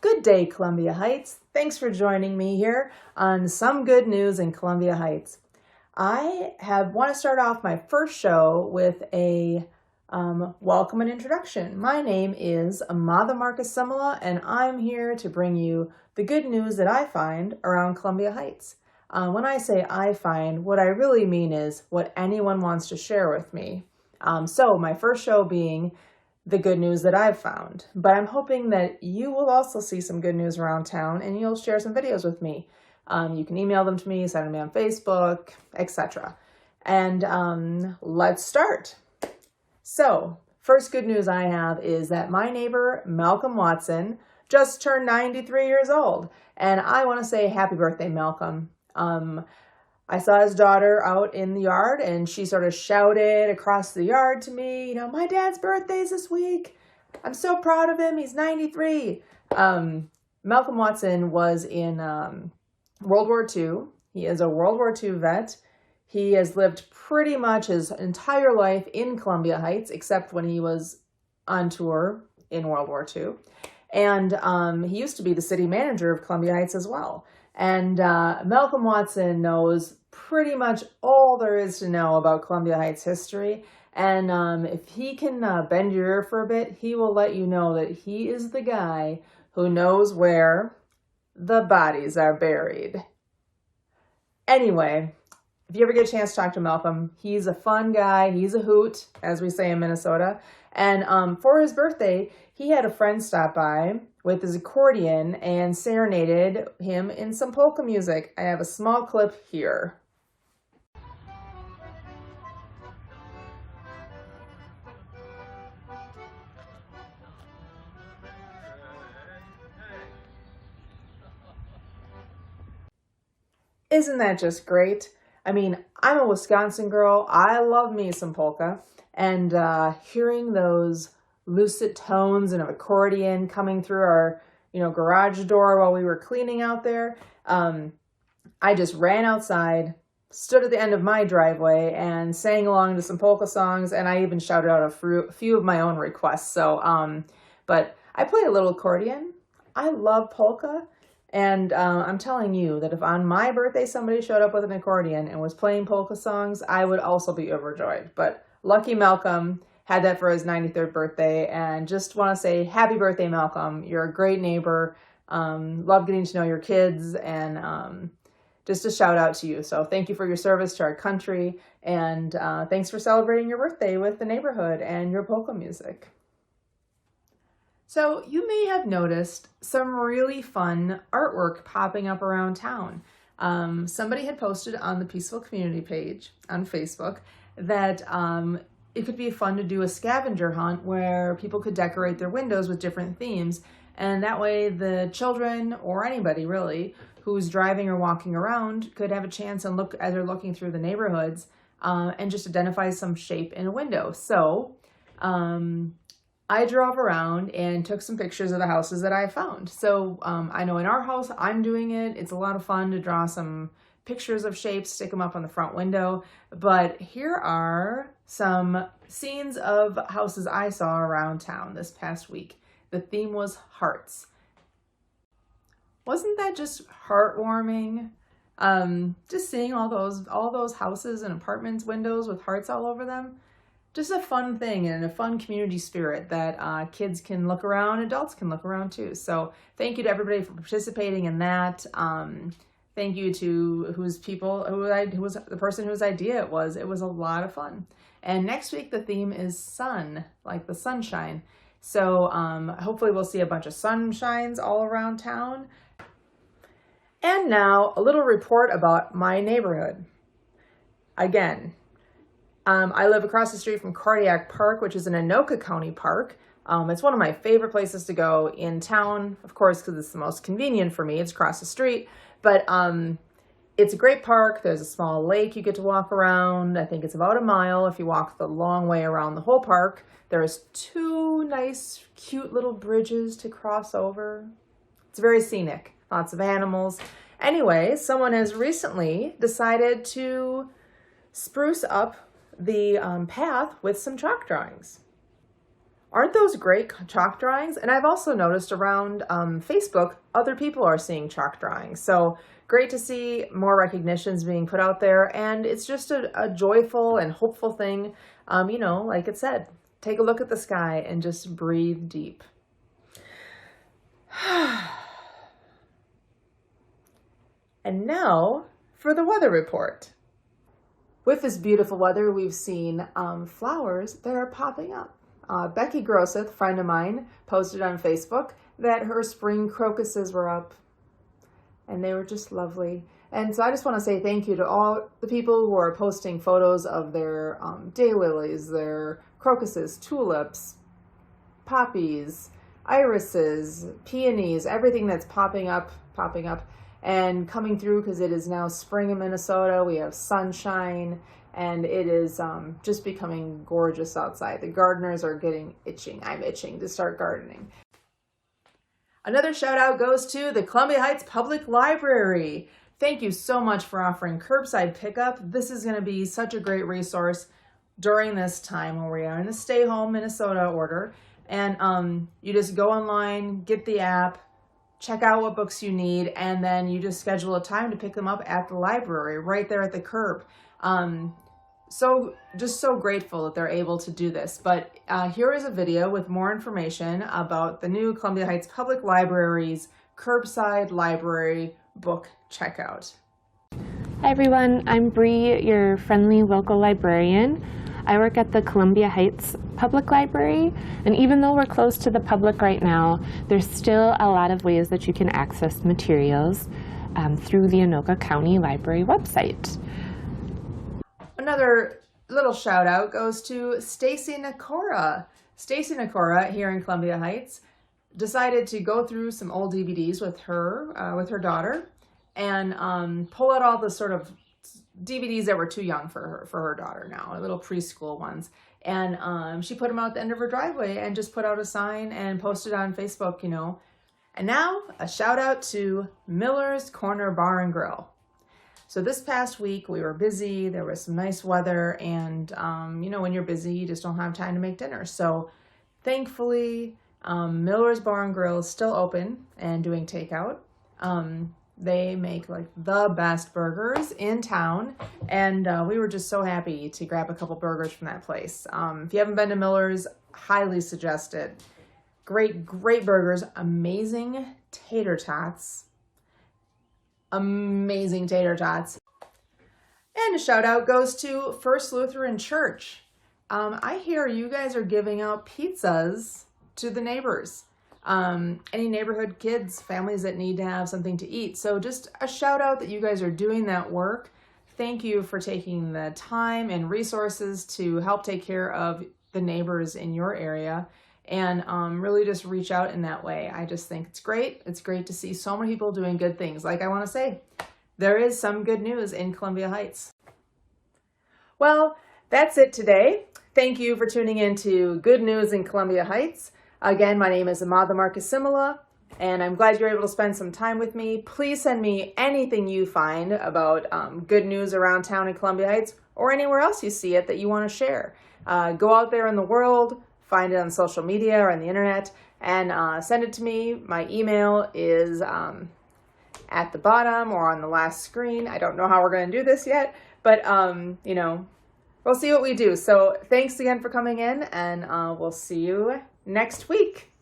Good day, Columbia Heights. Thanks for joining me here on Some Good News in Columbia Heights. I want to start off my first show with a welcome and introduction. My name is Amáda Márquez Simula, and I'm here to bring you the good news that I find around Columbia Heights. When I say I find, what I really mean is what anyone wants to share with me. So my first show being the good news that I've found. But I'm hoping that you will also see some good news around town and you'll share some videos with me. You can email them to me, send them on Facebook, etc. And let's start. So, first good news I have is that my neighbor, Malcolm Watson, just turned 93 years old. And I want to say happy birthday, Malcolm. I saw his daughter out in the yard and she sort of shouted across the yard to me, my dad's birthday's this week. I'm so proud of him. He's 93. Malcolm Watson was in World War II. He is a World War II vet. He has lived pretty much his entire life in Columbia Heights, except when he was on tour in World War II. And he used to be the city manager of Columbia Heights as well. And Malcolm Watson knows pretty much all there is to know about Columbia Heights history. And if he can bend your ear for a bit, he will let you know that he is the guy who knows where the bodies are buried. Anyway, if you ever get a chance to talk to Malcolm, he's a fun guy. He's a hoot, as we say in Minnesota. And for his birthday, he had a friend stop by with his accordion and serenaded him in some polka music. I have a small clip here. Isn't that just great? I mean, I'm a Wisconsin girl. I love me some polka. And hearing those lucid tones and an accordion coming through our, garage door while we were cleaning out there, I just ran outside, stood at the end of my driveway, and sang along to some polka songs. And I even shouted out a few of my own requests. So, but I play a little accordion. I love polka. And I'm telling you that if on my birthday somebody showed up with an accordion and was playing polka songs, I would also be overjoyed. But lucky Malcolm had that for his 93rd birthday. And just want to say happy birthday, Malcolm. You're a great neighbor. Love getting to know your kids. And just a shout out to you. So thank you for your service to our country. And thanks for celebrating your birthday with the neighborhood and your polka music. So you may have noticed some really fun artwork popping up around town. Somebody had posted on the Peaceful Community page on Facebook that it could be fun to do a scavenger hunt where people could decorate their windows with different themes. And that way the children, or anybody really, who's driving or walking around could have a chance and look as they're looking through the neighborhoods and just identify some shape in a window. So I drove around and took some pictures of the houses that I found. So I know in our house, I'm doing it. It's a lot of fun to draw some pictures of shapes, stick them up on the front window. But here are some scenes of houses I saw around town this past week. The theme was hearts. Wasn't that just heartwarming? Just seeing all those houses and apartments windows with hearts all over them. Just a fun thing and a fun community spirit that kids can look around, adults can look around too. So thank you to everybody for participating in that. Thank you to who was the person whose idea it was. It was a lot of fun. And next week the theme is sun, like the sunshine. So hopefully we'll see a bunch of sunshines all around town. And now a little report about my neighborhood. Again, I live across the street from Cardiac Park, which is an Anoka County park. It's one of my favorite places to go in town, of course, because it's the most convenient for me. It's across the street, but it's a great park. There's a small lake you get to walk around. I think it's about a mile if you walk the long way around the whole park. There's 2 nice, cute little bridges to cross over. It's very scenic, lots of animals. Anyway, someone has recently decided to spruce up the path with some chalk drawings. Aren't those great chalk drawings? And I've also noticed around Facebook, other people are seeing chalk drawings. So great to see more recognitions being put out there. And it's just a joyful and hopeful thing. Like it said, take a look at the sky and just breathe deep. And now for the weather report. With this beautiful weather, we've seen flowers that are popping up. Becky Grosseth, friend of mine, posted on Facebook that her spring crocuses were up, and they were just lovely. And so I just want to say thank you to all the people who are posting photos of their daylilies, their crocuses, tulips, poppies, irises, peonies, everything that's popping up and coming through, because it is now spring in Minnesota. We have sunshine, and it is just becoming gorgeous outside. The gardeners are getting itching. I'm itching to start gardening. Another shout out goes to the Columbia Heights Public Library. Thank you so much for offering curbside pickup. This is going to be such a great resource during this time when we are in the stay home Minnesota order. And you just go online, get the app, check out what books you need, and then you just schedule a time to pick them up at the library right there at the curb. Just so grateful that they're able to do this. But here is a video with more information about the new Columbia Heights Public Library's Curbside Library book checkout. Hi everyone, I'm Bree, your friendly local librarian. I work at the Columbia Heights Public Library, and even though we're closed to the public right now, there's still a lot of ways that you can access materials through the Anoka County Library website. Another little shout out goes to Stacey McCory. Stacey McCory here in Columbia Heights decided to go through some old DVDs with her daughter and pull out all the sort of DVDs that were too young for her daughter now, little preschool ones. And she put them out at the end of her driveway and just put out a sign and posted on Facebook, And now a shout out to Miller's Corner Bar and Grill. So this past week we were busy, there was some nice weather, and when you're busy, you just don't have time to make dinner. So thankfully, Miller's Bar and Grill is still open and doing takeout. They make like the best burgers in town, and we were just so happy to grab a couple burgers from that place. If you haven't been to Miller's, highly suggested. Great burgers, amazing tater tots. And a shout out goes to First Lutheran Church. I hear you guys are giving out pizzas to the neighbors. Any neighborhood kids, families that need to have something to eat. So just a shout out that you guys are doing that work. Thank you for taking the time and resources to help take care of the neighbors in your area, and really just reach out in that way. I just think it's great. It's great to see so many people doing good things. Like I want to say, there is some good news in Columbia Heights. Well, that's it today. Thank you for tuning in to Good News in Columbia Heights. Again, my name is Amáda Márquez Simula, and I'm glad you're able to spend some time with me. Please send me anything you find about good news around town in Columbia Heights, or anywhere else you see it that you want to share. Go out there in the world, find it on social media or on the internet, and send it to me. My email is at the bottom or on the last screen. I don't know how we're going to do this yet, but we'll see what we do. So thanks again for coming in, and we'll see you next week.